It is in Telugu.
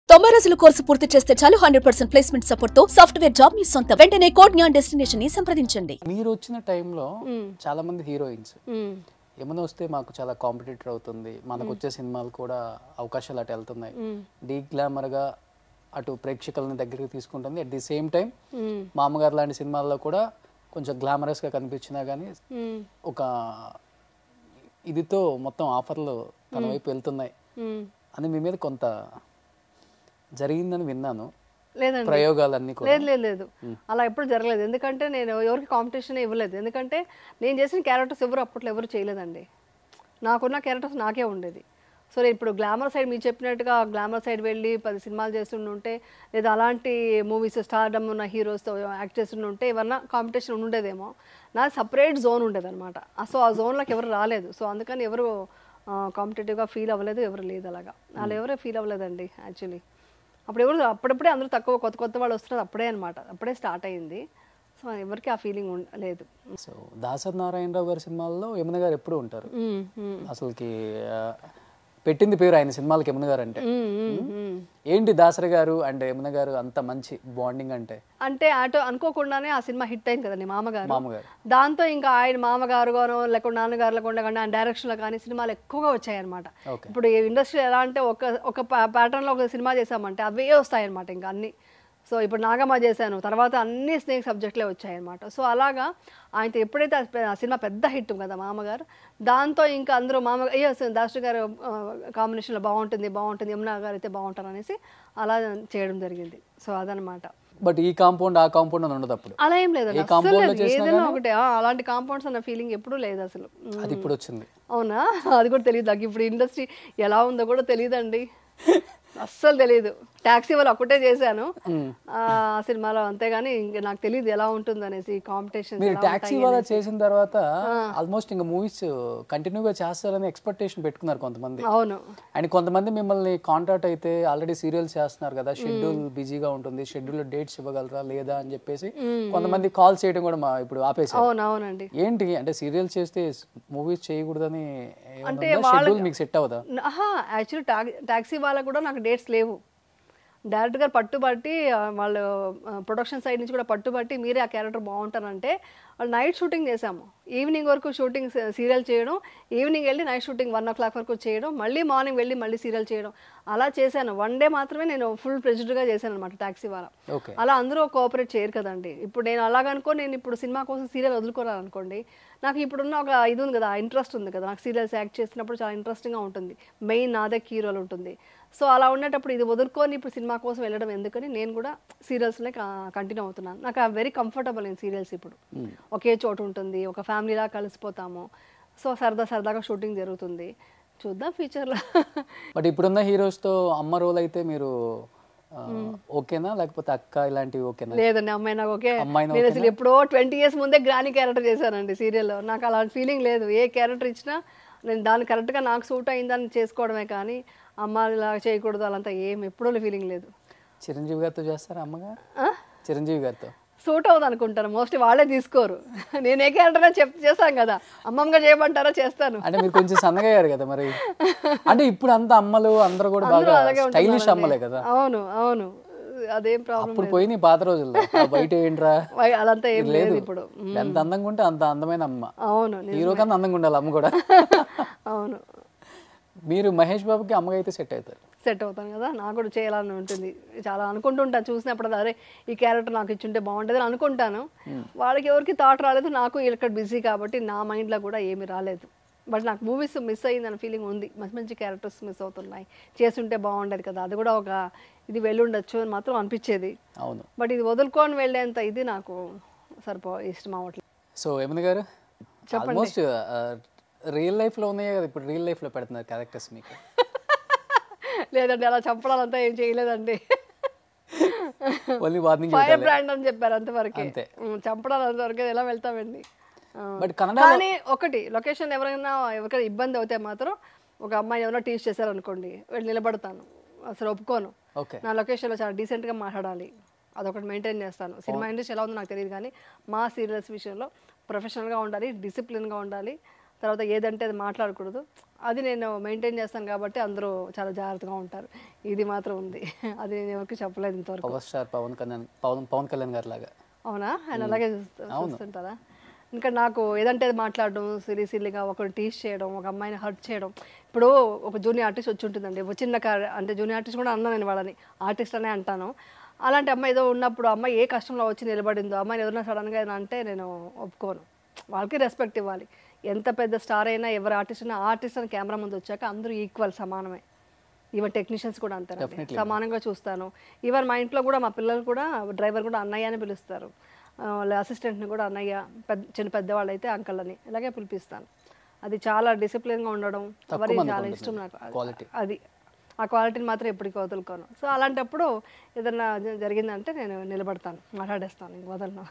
90 రోజుల కోర్సు పూర్తి చేస్తే చాలు 100% ప్లేస్మెంట్ సపోర్ట్ తో సాఫ్ట్వేర్ జాబ్ మీ సొంతం. వెంటనే కోడ్ జ్ఞాన్ డెస్టినేషన్ ని సంప్రదించండి. మీరు వచ్చిన టైంలో చాలా మంది హీరోయిన్స్ ఏమైనా వస్తే మాకు చాలా కాంపిటేటర్ అవుతుంది, మనకు వచ్చే సినిమాలు కూడా అవకాశాలు అటు వెళ్తున్నాయి, డీ గ్లామర్ గా అటు ప్రేక్షకులని దగ్గరికి తీసుకుంటుంది. అట్ ది సేమ్ టైం మామగారు లాంటి సినిమాల్లో కూడా కొంచెం గ్లామరస్ గా కనిపించినా కానీ ఒక ఇదితో మొత్తం ఆఫర్లు తన వైపు వెళ్తున్నాయి అని మీ మీద కొంత జరిగిందని విన్నాను. లేదండి, ప్రయోగాలన్నీ లేదు అలా ఎప్పుడు జరగలేదు. ఎందుకంటే నేను ఎవరికి కాంపిటీషన్ ఇవ్వలేదు. ఎందుకంటే నేను చేసిన క్యారెక్టర్స్ ఎవరు అప్పట్లో ఎవరు చేయలేదండి. నాకున్న క్యారెక్టర్స్ నాకే ఉండేది. సో నేను ఇప్పుడు గ్లామర్ సైడ్ మీరు చెప్పినట్టుగా గ్లామర్ సైడ్ వెళ్ళి 10 సినిమాలు చేస్తుంటే, లేదా అలాంటి మూవీస్ స్టార్డమ్ ఉన్న హీరోస్తో యాక్ట్ చేస్తుంటే ఏమన్నా కాంపిటీషన్ ఉండేదేమో. నా సపరేట్ జోన్ ఉండేది అనమాట. సో ఆ జోన్లోకి ఎవరు రాలేదు. సో అందుకని ఎవరు కాంపిటేటివ్గా ఫీల్ అవ్వలేదు, ఎవరు లేదు అలాగా. వాళ్ళు ఎవరు ఫీల్ అవ్వలేదండి యాక్చువల్లీ. అప్పుడప్పుడే అందరూ తక్కువ కొత్త వాళ్ళు వస్తున్నారు అప్పుడే అనమాట. అప్పుడే స్టార్ట్ అయ్యింది. సో ఎవరికి ఆ ఫీలింగ్ లేదు. సో దాసరి నారాయణరావు గారి సినిమాల్లో యమున గారు ఎప్పుడు ఉంటారు. అసలుకి పెట్టింది పేరు ఆయన సినిమాలకి యమున గారు అంటే. ఏంటి దాసరి గారు అండ్ యమున గారు అంత మంచి బాండింగ్ అంటే అటు అనుకోకుండానే ఆ సినిమా హిట్ అయింది కదండి మామగారు. దాంతో ఇంకా ఆయన మామగారు గానో లేకుండా నాన్నగారు లేకుండా కానీ ఆయన డైరెక్షన్ లో కానీ సినిమాలు ఎక్కువగా వచ్చాయి అనమాట. ఇప్పుడు ఇండస్ట్రీ ఎలా అంటే ఒక ప్యాటర్న్ లో ఒక సినిమా చేసామంటే అవే వస్తాయి అనమాట ఇంకా అన్ని. సో ఇప్పుడు నాగమ్మ చేశాను, తర్వాత అన్ని స్నేక్ సబ్జెక్ట్లే వచ్చాయన్నమాట. సో అలాగా ఆయనతో ఎప్పుడైతే ఆ సినిమా పెద్ద హిట్ కదా మామగారు, దాంతో ఇంకా అందరూ అయ్యో దాసరి గారు కాంబినేషన్లో బాగుంటుంది యమున గారు అయితే బాగుంటారు అనేసి అలా చేయడం జరిగింది. సో అదనమాట. బట్ ఈ కాంపౌండ్ ఆ కాంపౌండ్ అని ఉండదు అప్పుడు. అలా ఏం లేదు, ఏదైనా ఒకటే. అలాంటి కాంపౌండ్స్ అన్న ఫీలింగ్ ఎప్పుడూ లేదు అసలు. అది ఇప్పుడు వచ్చింది. అవునా? అది కూడా తెలియదు నాకు. ఇప్పుడు ఇండస్ట్రీ ఎలా ఉందో కూడా తెలియదండి, అస్సలు తెలీదు. టాక్సీ వాళ్ళు ఒక్కటే చేశాను ఆ సినిమాలో, అంతేగాని ఇంకా నాకు తెలియదు ఎలా ఉంటుంది అనేసి కాంపిటీషన్. మీరు టాక్సీ వాళ్ళ చేసిన తర్వాత ఆల్మోస్ట్ ఇంకా మూవీస్ కంటిన్యూగా చేస్తారని ఎక్స్పెక్టేషన్ పెట్టుకున్నారు కొంతమంది. అవును. అండ్ కొంతమంది మిమ్మల్ని కాంటాక్ట్ అయితే ఆల్రెడీ సీరియల్స్ చేస్తున్నారు కదా, షెడ్యూల్ బిజీగా ఉంటుంది, షెడ్యూల్ డేట్స్ ఇవ్వగలరా లేదా అని చెప్పేసి కొంతమంది కాల్ చేయడం కూడా ఇప్పుడు ఆపేసారు. అవునవునండి. ఏంటి అంటే సీరియల్స్ చేస్తే మూవీస్ చేయకూడదని అంటే షెడ్యూల్ మీకు సెట్ అవ్వదా? యాక్చువల్లీ టాక్సీ వాళ్ళకు కూడా నాకు డేట్స్ లేవు. డైరెక్ట్ గా పట్టుబట్టి వాళ్ళు ప్రొడక్షన్ సైడ్ నుంచి కూడా పట్టుబట్టి మీరే ఆ క్యారెక్టర్ బాగుంటారంటే వాళ్ళు నైట్ షూటింగ్ చేసాము. ఈవినింగ్ వరకు షూటింగ్ సీరియల్ చేయడం, ఈవినింగ్ వెళ్ళి నైట్ షూటింగ్ 1 o'clock వరకు చేయడం, మళ్ళీ మార్నింగ్ వెళ్ళి మళ్ళీ సీరియల్ చేయడం, అలా చేశాను. 1 day మాత్రమే నేను ఫుల్ ప్రెజెడ్గా చేశాను అనమాట టాక్సీ వాళ్ళ. అలా అందరూ కోఆపరేట్ చేయరు కదండి. ఇప్పుడు నేను అలాగనుకో నేను ఇప్పుడు సినిమా కోసం సీరియల్ వదులుకోవాలనుకోండి, నాకు ఇప్పుడున్న ఒక ఇది ఉంది కదా, ఇంట్రెస్ట్ ఉంది కదా, నాకు సీరియల్స్ యాక్ట్ చేసినప్పుడు చాలా ఇంట్రెస్టింగ్గా ఉంటుంది, మెయిన్ నాదే కీ రోల్ ఉంటుంది. సో అలా ఉండేటప్పుడు ఇది వదులుకొని ఇప్పుడు సినిమా కోసం వెళ్ళడం ఎందుకని నేను కూడా సీరియల్స్లో కంటిన్యూ అవుతున్నాను. నాకు వెరీ కంఫర్టబుల్ ఇన్ సీరియల్స్. ఇప్పుడు ఒకే చోటు ఉంటుంది, ఒక ఫ్యామిలీలా కలిసిపోతాము. సో సరదాగా షూటింగ్ జరుగుతుంది. చూద్దాం ఫ్యూచర్లో. బట్ ఇప్పుడున్న హీరోస్తో అమ్మ రోల్ అయితే మీరు ఓకేనా, లేకపోతే అక్క ఇలాంటివి ఓకేనా? లేదండి, అమ్మాయి నాకు ఓకే. నేను అసలు ఎప్పుడో 20 years ముందే గ్రానీ క్యారెక్టర్ చేశానండి సీరియల్లో. నాకు అలాంటి ఫీలింగ్ లేదు. ఏ క్యారెక్టర్ ఇచ్చినా నేను దాన్ని కరెక్ట్గా నాకు సూట్ అయిందని చేసుకోవడమే కానీ అమ్మ ఇలా చేయకూడదు అలాంతా ఏం ఎప్పుడూ ఫీలింగ్ లేదు. చిరంజీవి గారితో చేస్తారా అమ్మగా? చిరంజీవి గారితో సూట్ అవుతుంది అనుకుంటాను. మోస్ట్లీ వాళ్ళే తీసుకోరు. నేను ఏ క్యారెక్టర్ చేస్తాను కదా, అమ్మమ్మగా చేయమంటారా చేస్తాను. అంటే మీరు కొంచెం సన్నగా అయ్యారు కదా మరి. అంటే ఇప్పుడు అంత అమ్మలు అందరూ కూడా బాగా స్టైలిష్ అమ్మలే కదా. అవును అవును, అదేం ప్రాబ్లం. అప్పుడు పోయి నీ పాత రోజుల్లో బయట ఏంట్రా అదంతా ఏం లేదు. ఇప్పుడు ఎంత అందంగా ఉంటే అంత అందమైన అమ్మ. అవును, హీరో కన్నా అందంగా ఉండాలి అమ్మ కూడా. అవును. మీరు మహేష్ బాబుకి అమ్మగా అయితే సెట్ అవుతాను కదా, నాకు కూడా చేయాలని ఉంటుంది. చాలా అనుకుంటుంటాను చూసినప్పుడు, అరే ఈ క్యారెక్టర్ నాకు ఇచ్చుంటే బాగుంటుంది అని అనుకుంటాను. వాళ్ళకి ఎవరికి థాట్ రాలేదు, నాకు ఇక్కడ బిజీ కాబట్టి నా మైండ్లో కూడా ఏమీ రాలేదు. బట్ నాకు మూవీస్ మిస్ అయ్యిందని ఫీలింగ్ ఉంది. మంచి క్యారెక్టర్స్ మిస్ అవుతున్నాయి, చేస్తుంటే బాగుండేది కదా, అది కూడా ఒక ఇది వెళ్ళుండొచ్చు అని మాత్రం అనిపించేది. అవును. బట్ ఇది వదులుకొని వెళ్ళేంత ఇది నాకు ఇష్టం అవ్వట్లేదు. సో యమున గారు ఆల్మోస్ట్ రియల్ లైఫ్లో ఉన్నాయి కదా, ఇప్పుడు రియల్ లైఫ్లో పెడుతున్నారు క్యారెక్టర్స్ మీకు? లేదండి, అలా చంపడాలంతా ఏం చేయలేదండి. ఫైర్ బ్రాండ్ అని చెప్పారు అంతవరకు. చంపడాలు అంతవరకు ఎలా వెళ్తామండి. కానీ ఒకటి లొకేషన్ ఎవరైనా ఇబ్బంది అవుతే మాత్రం ఒక అమ్మాయి ఎవరైనా టీచ్ చేశారనుకోండి, వెళ్ళి నిలబడతాను, అసలు ఒప్పుకోను. నా లొకేషన్లో చాలా డీసెంట్గా మాట్లాడాలి, అదొకటి మెయింటైన్ చేస్తాను. సినిమా ఇండస్ట్రీ ఎలా ఉందో నాకు తెలియదు కానీ మా సీరియల్స్ విషయంలో ప్రొఫెషనల్గా ఉండాలి, డిసిప్లిన్గా ఉండాలి, తర్వాత ఏదంటే అది మాట్లాడకూడదు. అది నేను మెయింటైన్ చేస్తాను కాబట్టి అందరూ చాలా జాగ్రత్తగా ఉంటారు. ఇది మాత్రం ఉంది. అది నేను ఎవరికి చెప్పలేదు ఇంతవరకు. పవర్ స్టార్ పవన్ కళ్యాణ్ గారి లాగా. అవునా? ఆయన అలాగే చూస్తుంటారా? ఇంకా నాకు ఏదంటే అది మాట్లాడడం, సిల్లీగా ఒకరు టీచ్ చేయడం, ఒక అమ్మాయిని హర్ట్ చేయడం. ఇప్పుడు ఒక జూనియర్ ఆర్టిస్ట్ వచ్చి ఉంటుందండి, ఒక చిన్న అంటే జూనియర్ ఆర్టిస్ట్ కూడా అన్నా నేను వాళ్ళని ఆర్టిస్ట్ అనే అంటాను. అలాంటి అమ్మాయి ఏదో ఉన్నప్పుడు అమ్మాయి ఏ కష్టంలో వచ్చి నిలబడిందో, అమ్మాయిని ఎవరైనా సడన్గా ఏదైనా అంటే నేను ఒప్పుకోను. వాళ్ళకి రెస్పెక్ట్ ఇవ్వాలి. ఎంత పెద్ద స్టార్ అయినా, ఎవరు ఆర్టిస్ట్ అయినా, ఆర్టిస్ట్ అని కెమెరా ముందు వచ్చాక అందరూ ఈక్వల్, సమానమే. ఈవెన్ టెక్నీషియన్స్ కూడా అంతే, సమానంగా చూస్తాను. ఈవెన్ మా ఇంట్లో కూడా మా పిల్లలు కూడా డ్రైవర్ కూడా అన్నయ్య అని పిలుస్తారు, వాళ్ళ అసిస్టెంట్ని కూడా అన్నయ్య, పెద్దవాళ్ళు అయితే అంకల్ అని ఇలాగే పిలిపిస్తాను. అది చాలా డిసిప్లిన్గా ఉండడం ఎవరికి చాలా ఇష్టం నాకు. అది ఆ క్వాలిటీని మాత్రం ఎప్పటికీ వదులుకోను. సో అలాంటప్పుడు ఏదన్నా జరిగిందంటే నేను నిలబడతాను, మాట్లాడేస్తాను, ఇంక వదలను.